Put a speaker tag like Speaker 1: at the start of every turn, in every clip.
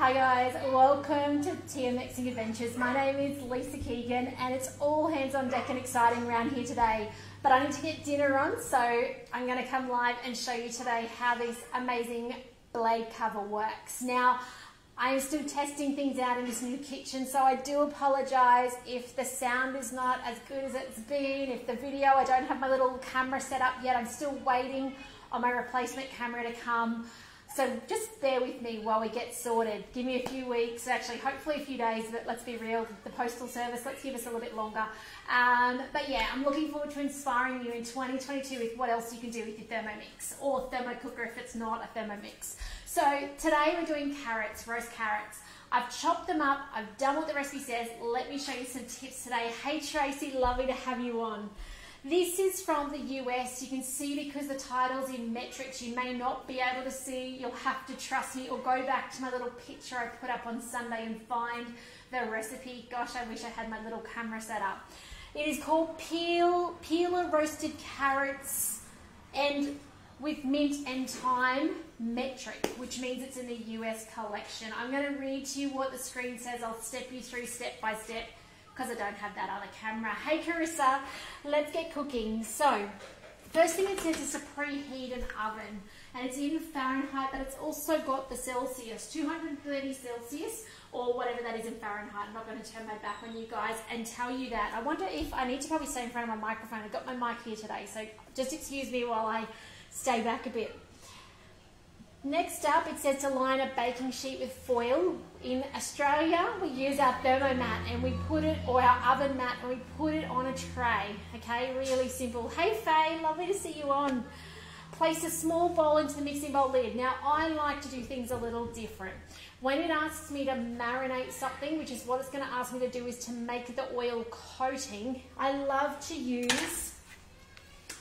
Speaker 1: Hi guys, welcome to Thermomixing Adventures. My name is Lisa Keegan and it's all hands on deck and exciting around here today. But I need to get dinner on, so I'm going to come live and show you today how this amazing blade cover works. Now, I'm still testing things out in this new kitchen, so I do apologise if the sound is not as good as it's been, if the video, I don't have my little camera set up yet. I'm still waiting on my replacement camera to come. So just bear with me while we get sorted. Give me a few weeks, actually hopefully a few days, but let's be real, the postal service, let's give us a little bit longer. But yeah, I'm looking forward to inspiring you in 2022 with what else you can do with your Thermomix or thermocooker if it's not a Thermomix. So today we're doing carrots, roast carrots. I've chopped them up, I've done what the recipe says. Let me show you some tips today. Hey Tracy, lovely to have you on. This is from the US. You can see because the title's in metrics, you may not be able to see. You'll have to trust me or go back to my little picture I put up on Sunday and find the recipe. Gosh, I wish I had my little camera set up. It is called peeler roasted carrots and with mint and thyme metric, which means it's in the US collection. I'm going to read to you what the screen says. I'll step you through step by step, because I don't have that other camera. Hey Carissa, let's get cooking. So, first thing it says is to preheat an oven. And it's in Fahrenheit, but it's also got the Celsius, 230 Celsius, or whatever that is in Fahrenheit. I'm not going to turn my back on you guys and tell you that. I wonder if I need to probably stay in front of my microphone. I've got my mic here today, so just excuse me while I stay back a bit. Next up, it says to line a baking sheet with foil. In Australia, we use our thermomat and we put it, or our oven mat, and we put it on a tray. Okay, really simple. Hey Faye, lovely to see you on. Place a small bowl into the mixing bowl lid. Now, I like to do things a little different. When it asks me to marinate something, which is what it's going to ask me to do, is to make the oil coating, I love to use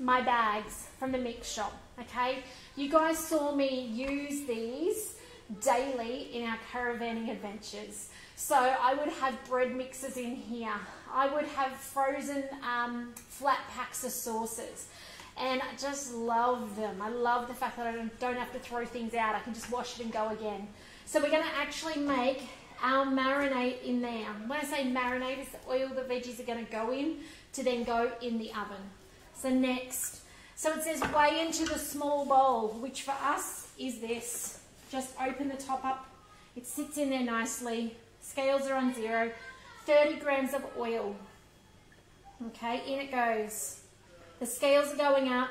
Speaker 1: my bags from the mix shop. Okay, you guys saw me use these daily in our caravanning adventures. So I would have bread mixes in here. I would have frozen flat packs of sauces. And I just love them. I love the fact that I don't have to throw things out. I can just wash it and go again. So we're going to actually make our marinade in there. When I say marinade, it's the oil the veggies are going to go in to then go in the oven. So next, so it says weigh into the small bowl, which for us is this. Just open the top up. It sits in there nicely. Scales are on 0. 30 grams of oil. Okay, in it goes. The scales are going up.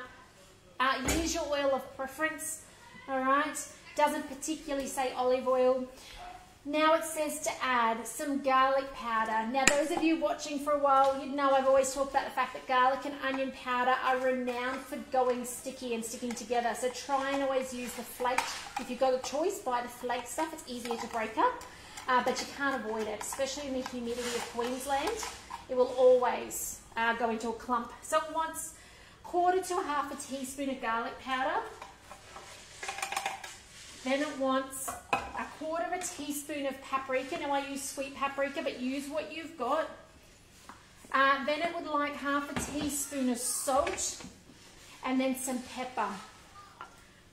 Speaker 1: Use your oil of preference. All right. Doesn't particularly say olive oil. Now it says to add some garlic powder. Now those of you watching for a while, you'd know I've always talked about the fact that garlic and onion powder are renowned for going sticky and sticking together. So try and always use the flaked. If you've got a choice, buy the flaked stuff. It's easier to break up, but you can't avoid it, especially in the humidity of Queensland. It will always go into a clump. So it wants 1/4 to 1/2 teaspoon of garlic powder. Then it wants 1/4 teaspoon of paprika. Now I use sweet paprika, but use what you've got. Then it would like 1/2 teaspoon of salt and then some pepper.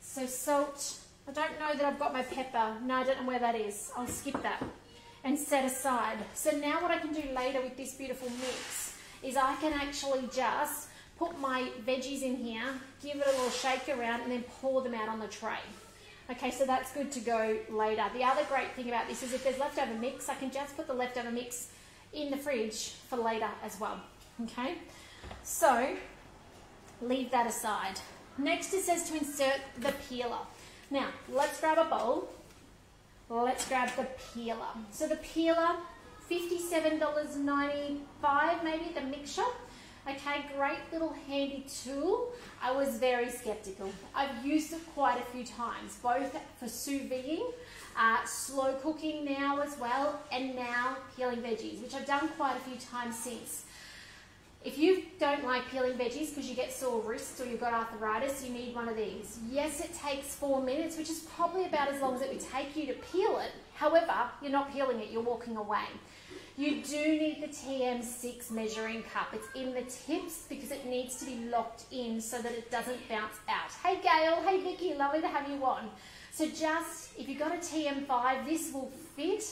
Speaker 1: So salt, I don't know that I've got my pepper. No, I don't know where that is. I'll skip that and set aside. So now what I can do later with this beautiful mix is I can actually just put my veggies in here, give it a little shake around and then pour them out on the tray. Okay, so that's good to go later. The other great thing about this is if there's leftover mix, I can just put the leftover mix in the fridge for later as well. Okay, so leave that aside. Next it says to insert the peeler. Now, let's grab a bowl. Let's grab the peeler. So the peeler, $57.95 maybe at the mix shop. Okay, great little handy tool. I was very skeptical. I've used it quite a few times, both for sous videing, slow cooking now as well, and now peeling veggies, which I've done quite a few times since. If you don't like peeling veggies because you get sore wrists or you've got arthritis, you need one of these. Yes, it takes 4 minutes, which is probably about as long as it would take you to peel it. However, you're not peeling it, you're walking away. You do need the TM6 measuring cup. It's in the tips because it needs to be locked in so that it doesn't bounce out. Hey Gail, hey Vicky, lovely to have you on. So just, if you've got a TM5, this will fit.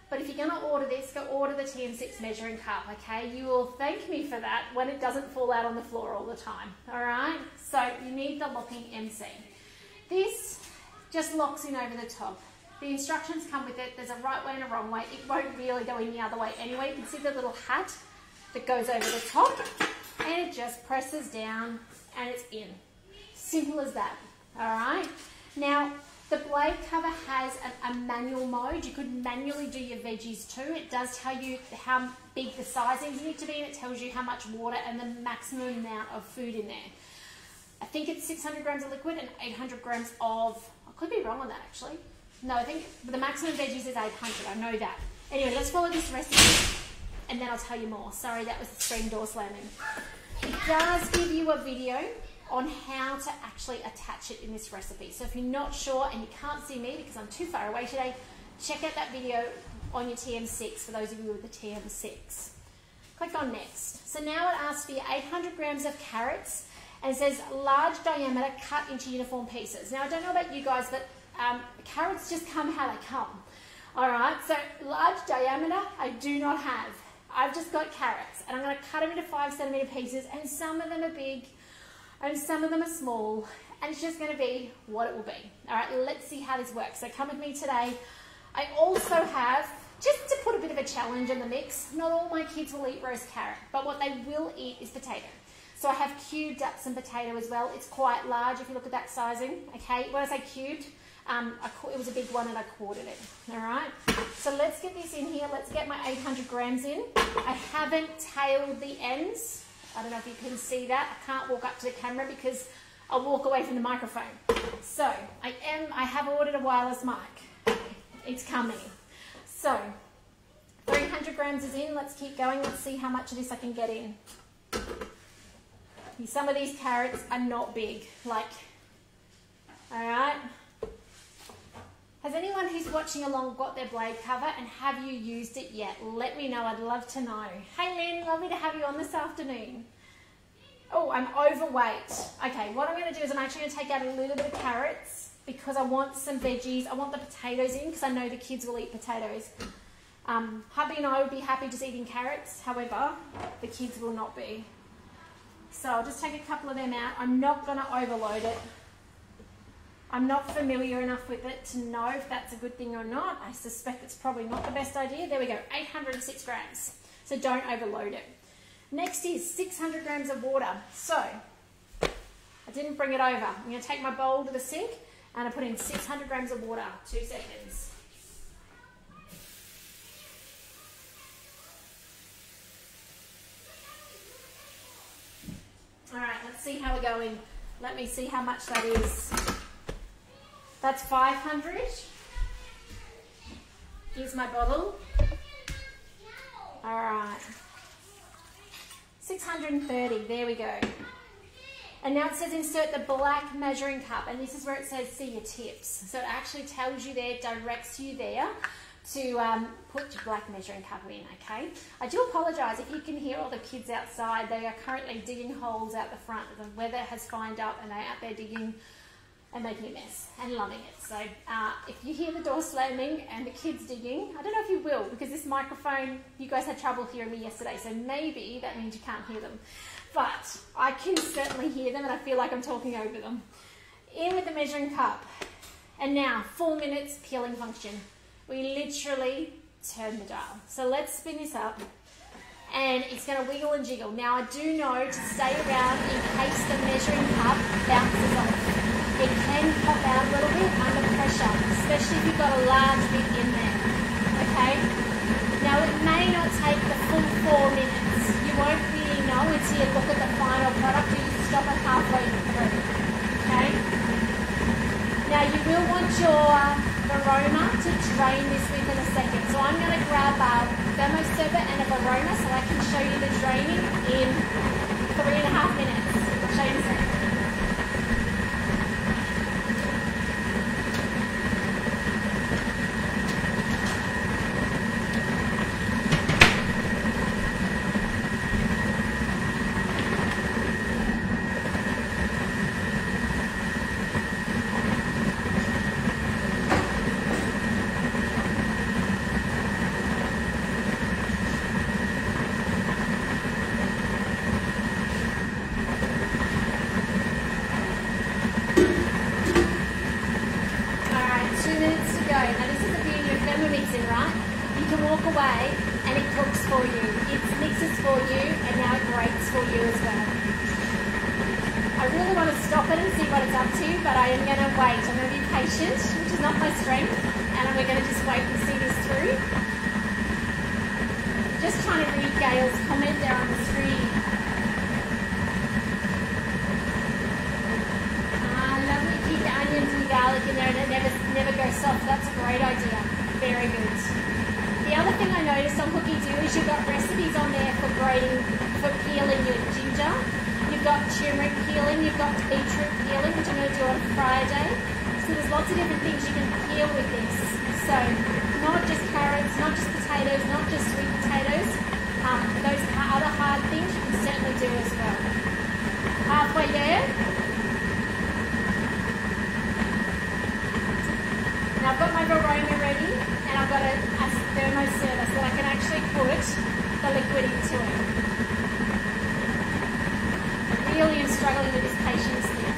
Speaker 1: But if you're going to order this, go order the TM6 measuring cup, okay? You will thank me for that when it doesn't fall out on the floor all the time, all right? So you need the locking MC. This just locks in over the top. The instructions come with it. There's a right way and a wrong way. It won't really go in the other way anyway. You can see the little hat that goes over the top, and it just presses down and it's in. Simple as that, all right? Now, the blade cover has a manual mode. You could manually do your veggies too. It does tell you how big the sizings need to be, and it tells you how much water and the maximum amount of food in there. I think it's 600 grams of liquid and 800 grams of, I could be wrong on that actually. No, I think the maximum veggies is 800, I know that. Anyway, let's follow this recipe and then I'll tell you more. Sorry, that was the screen door slamming. It does give you a video on how to actually attach it in this recipe. So if you're not sure and you can't see me because I'm too far away today, check out that video on your TM6 for those of you with the TM6. Click on next. So now it asks for your 800 grams of carrots and it says large diameter cut into uniform pieces. Now I don't know about you guys, but carrots just come how they come. All right, so large diameter I do not have. I've just got carrots and I'm going to cut them into 5 centimeter pieces, and some of them are big and some of them are small, and it's just going to be what it will be. All right, let's see how this works. So come with me today. I also have, just to put a bit of a challenge in the mix, not all my kids will eat roast carrot, but what they will eat is potato. So I have cubed up some potato as well. It's quite large if you look at that sizing, okay? When I say cubed, it was a big one and I quartered it, all right? So let's get this in here. Let's get my 800 grams in. I haven't tailed the ends. I don't know if you can see that. I can't walk up to the camera because I'll walk away from the microphone. So I have ordered a wireless mic. It's coming. So 300 grams is in. Let's keep going. Let's see how much of this I can get in. Some of these carrots are not big, like, all right? Has anyone who's watching along got their blade cover, and have you used it yet? Let me know, I'd love to know. Hey Lynn, lovely to have you on this afternoon. Oh, I'm overweight. Okay, what I'm gonna do is I'm actually gonna take out a little bit of carrots because I want some veggies. I want the potatoes in because I know the kids will eat potatoes. Hubby and I would be happy just eating carrots. However, the kids will not be. So I'll just take a couple of them out. I'm not gonna overload it. I'm not familiar enough with it to know if that's a good thing or not. I suspect it's probably not the best idea. There we go, 806 grams. So don't overload it. Next is 600 grams of water. So I didn't bring it over. I'm gonna take my bowl to the sink and I put in 600 grams of water, 2 seconds. All right, let's see how we're going. Let me see how much that is. That's 500. Here's my bottle. All right. 630, there we go. And now it says insert the black measuring cup, and this is where it says see your tips. So it actually tells you there, directs you there to put your black measuring cup in, okay? I do apologise if you can hear all the kids outside. They are currently digging holes out the front. The weather has fined up and they're out there digging and making a mess and loving it. So if you hear the door slamming and the kids digging, I don't know if you will, because this microphone, you guys had trouble hearing me yesterday, so maybe that means you can't hear them. But I can certainly hear them and I feel like I'm talking over them. In with the measuring cup. And now, 4 minutes peeling function. We literally turn the dial. So let's spin this up and it's gonna wiggle and jiggle. Now I do know to stay around in case the measuring cup bounces off. It can pop out a little bit under pressure, especially if you've got a large bit in there, okay? Now it may not take the full 4 minutes. You won't really know until you look at the final product. You just stop it halfway through, okay? Now you will want your aroma to drain this within a second. So I'm going to grab a thermoserver and a aroma so I can show you the draining in 3.5 minutes. I'll show you in a second. Now this is the beauty of Thermomixing, right? You can walk away and it cooks for you. It mixes for you and now it grates for you as well. I really want to stop it and see what it's up to, but I am going to wait. I'm going to be patient, which is not my strength, and we're going to just wait and see this through. Just trying to read Gail's comment there on the screen. Lovely, keep the onions and garlic in there and it never goes soft. That's a great idea. Very good. The other thing I noticed on Cookie Do is you've got recipes on there for grating, for peeling your ginger. You've got turmeric peeling, you've got beetroot peeling, which I'm going to do on Friday. So there's lots of different things you can peel with this. So not just carrots, not just potatoes, not just sweet potatoes. Those other hard things you can certainly do as well. Halfway there. Now I've got my aroma ready and I've got a thermo server so that I can actually put the liquid into it. I really am struggling with this patience thing.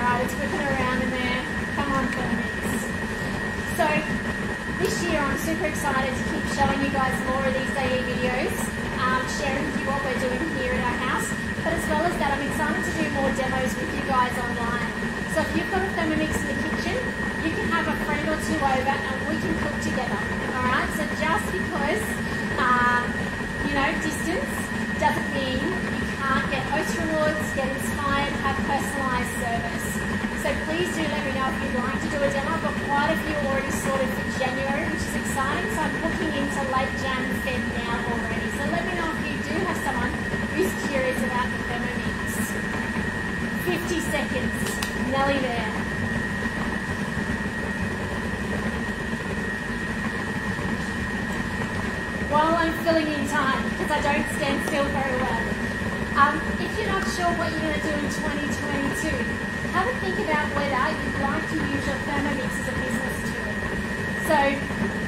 Speaker 1: Alright, it's whipping around in there. Come on, Thermomix. So this year I'm super excited to keep showing you guys more of these daily videos, sharing with you what we're doing here at our house. But as well as that, I'm excited to do more demos with you guys online. So if you've got a Thermomix in the kitchen, you can have a friend or two over and we can cook together. Alright, so just because, distance doesn't mean you can't get host rewards, get inspired, have personalised service. So please do let me know if you'd like to do a demo. I've got quite a few already sorted for January, which is exciting. So I'm looking into late Jan and Feb now already. So let me know if you do have someone who's curious about the Thermomix. 50 seconds. Nelly there. While I'm filling in time, because I don't stand still very well. If you're not sure what you're going to do in 2022, have a think about whether you'd like to use your Thermomix as a business tool. So,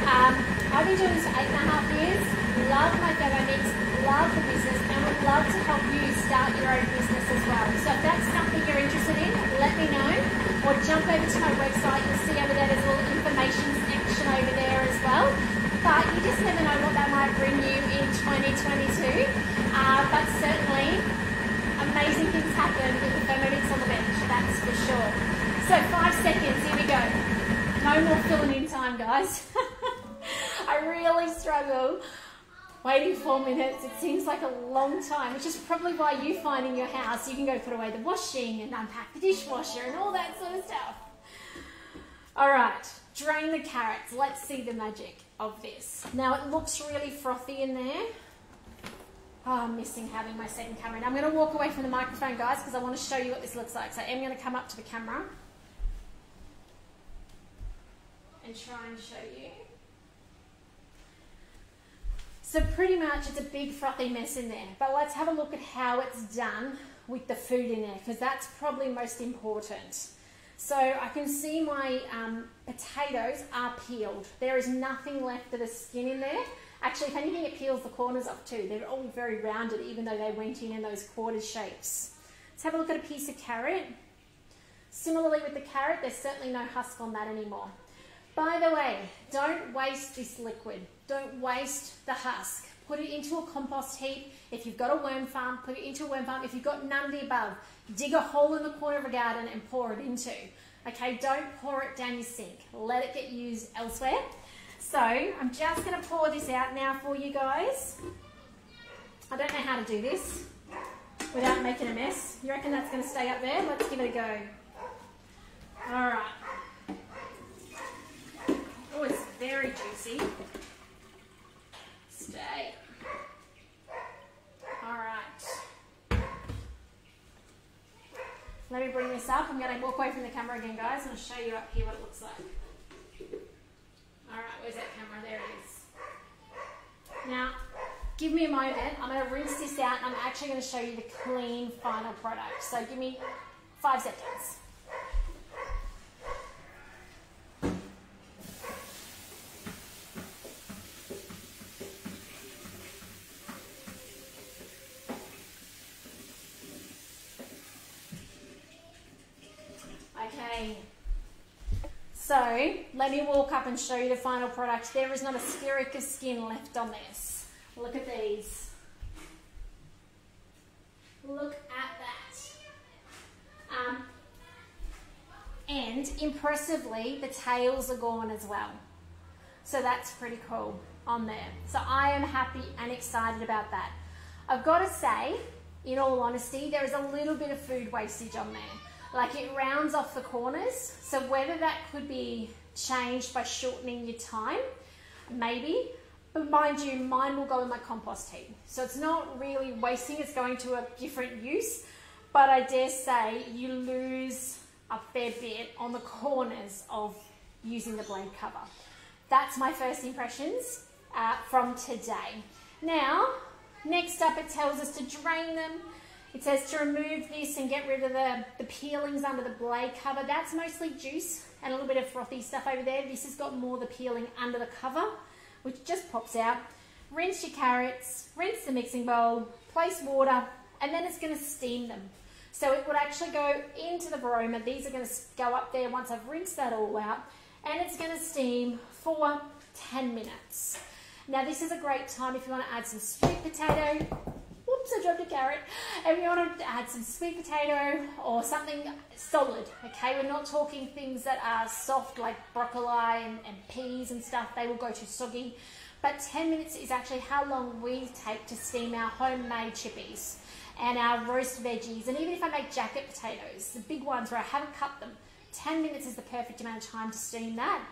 Speaker 1: I've been doing this for 8.5 years. Love my Thermomix, love the business, and would love to help you start your own business as well. So if that's something you're interested in, let me know, or jump over to my website. You'll see over there there's a little information section over there as well. But you just never know what that might bring you in 2022. But certainly, amazing things happen with the Thermomix on the bench, that's for sure. So 5 seconds, here we go. No more filling in time, guys. I really struggle waiting 4 minutes. It seems like a long time, which is probably why you find in your house you can go put away the washing and unpack the dishwasher and all that sort of stuff. All right, drain the carrots. Let's see the magic of this. Now it looks really frothy in there. Oh, I'm missing having my second camera in. I'm going to walk away from the microphone, guys, because I want to show you what this looks like. So I am going to come up to the camera and try and show you. So pretty much it's a big frothy mess in there, but let's have a look at how it's done with the food in there, because that's probably most important. So I can see my potatoes are peeled. There is nothing left of the skin in there. Actually, if anything, it peels the corners off too. They're all very rounded, even though they went in those quarter shapes. Let's have a look at a piece of carrot. Similarly with the carrot, there's certainly no husk on that anymore. By the way, don't waste this liquid. Don't waste the husk. Put it into a compost heap. If you've got a worm farm, put it into a worm farm. If you've got none of the above, dig a hole in the corner of a garden and pour it into. Okay, don't pour it down your sink. Let it get used elsewhere. So I'm just going to pour this out now for you guys. I don't know how to do this without making a mess. You reckon that's going to stay up there? Let's give it a go. All right. Oh, it's very juicy. Stay. All right. Let me bring this up. I'm going to walk away from the camera again, guys, and I'll show you up here what it looks like. All right, where's that camera? There it is. Now, give me a moment. I'm going to rinse this out, and I'm actually going to show you the clean final product. So give me 5 seconds. today. So let me walk up and show you the final product. There is not a skerrick of skin left on this. Look at these. Look at that. And impressively, the tails are gone as well. So that's pretty cool on there. So I am happy and excited about that. I've got to say, in all honesty, there is a little bit of food wastage on there. Like it rounds off the corners. So whether that could be changed by shortening your time, maybe. But mind you, mine will go in my compost heap. So it's not really wasting, it's going to a different use. But I dare say you lose a fair bit on the corners of using the blade cover. That's my first impressions from today. Now, next up it tells us to drain them. It says to remove this and get rid of the peelings under the blade cover. That's mostly juice and a little bit of frothy stuff over there. This has got more of the peeling under the cover, which just pops out. Rinse your carrots, rinse the mixing bowl, place water, and then it's going to steam them. So it would actually go into the varoma. These are going to go up there once I've rinsed that all out, and it's going to steam for 10 minutes. Now this is a great time if you want to add some sweet potato. Whoops, I dropped a carrot. If you want to add some sweet potato or something solid, okay? We're not talking things that are soft like broccoli and peas and stuff. They will go too soggy. But 10 minutes is actually how long we take to steam our homemade chippies and our roast veggies. And even if I make jacket potatoes, the big ones where I haven't cut them, 10 minutes is the perfect amount of time to steam that.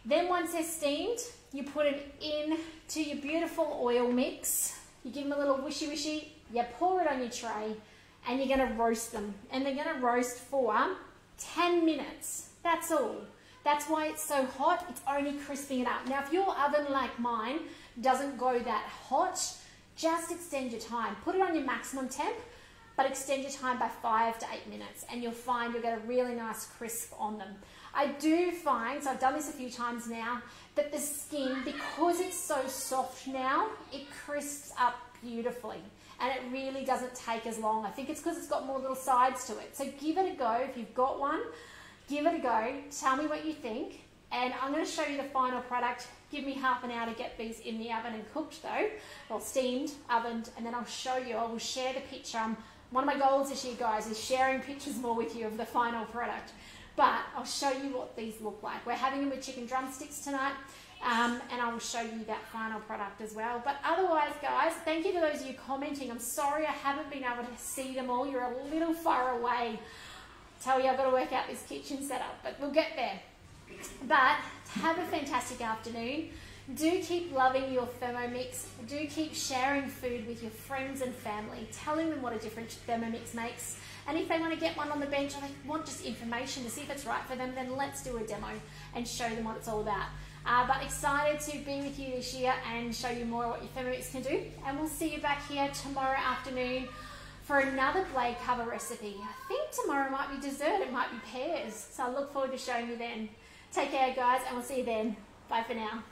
Speaker 1: Then once they're steamed, you put them into your beautiful oil mix. You give them a little wishy-wishy, you pour it on your tray, and you're going to roast them. And they're going to roast for 10 minutes. That's all. That's why it's so hot. It's only crisping it up. Now, if your oven, like mine, doesn't go that hot, just extend your time. Put it on your maximum temp, but extend your time by 5 to 8 minutes, and you'll find you'll get a really nice crisp on them. I do find, so I've done this a few times now, that the skin, because it's so soft now, it crisps up beautifully. And it really doesn't take as long. I think it's because it's got more little sides to it. So give it a go. If you've got one, give it a go. Tell me what you think. And I'm going to show you the final product. Give me half an hour to get these in the oven and cooked though. Well, steamed, ovened, and then I'll show you. I will share the picture. One of my goals this year, guys, is sharing pictures more with you of the final product. But I'll show you what these look like. We're having them with chicken drumsticks tonight, and I will show you that final product as well. But otherwise, guys, thank you to those of you commenting. I'm sorry I haven't been able to see them all. You're a little far away. I tell you, I've got to work out this kitchen setup, but we'll get there. But have a fantastic afternoon. Do keep loving your Thermomix. Do keep sharing food with your friends and family, telling them what a difference Thermomix makes. And if they want to get one on the bench or they want just information to see if it's right for them, then let's do a demo and show them what it's all about. But excited to be with you this year and show you more what your Thermomix can do. And we'll see you back here tomorrow afternoon for another blade cover recipe. I think tomorrow might be dessert, it might be pears. So I look forward to showing you then. Take care, guys, and we'll see you then. Bye for now.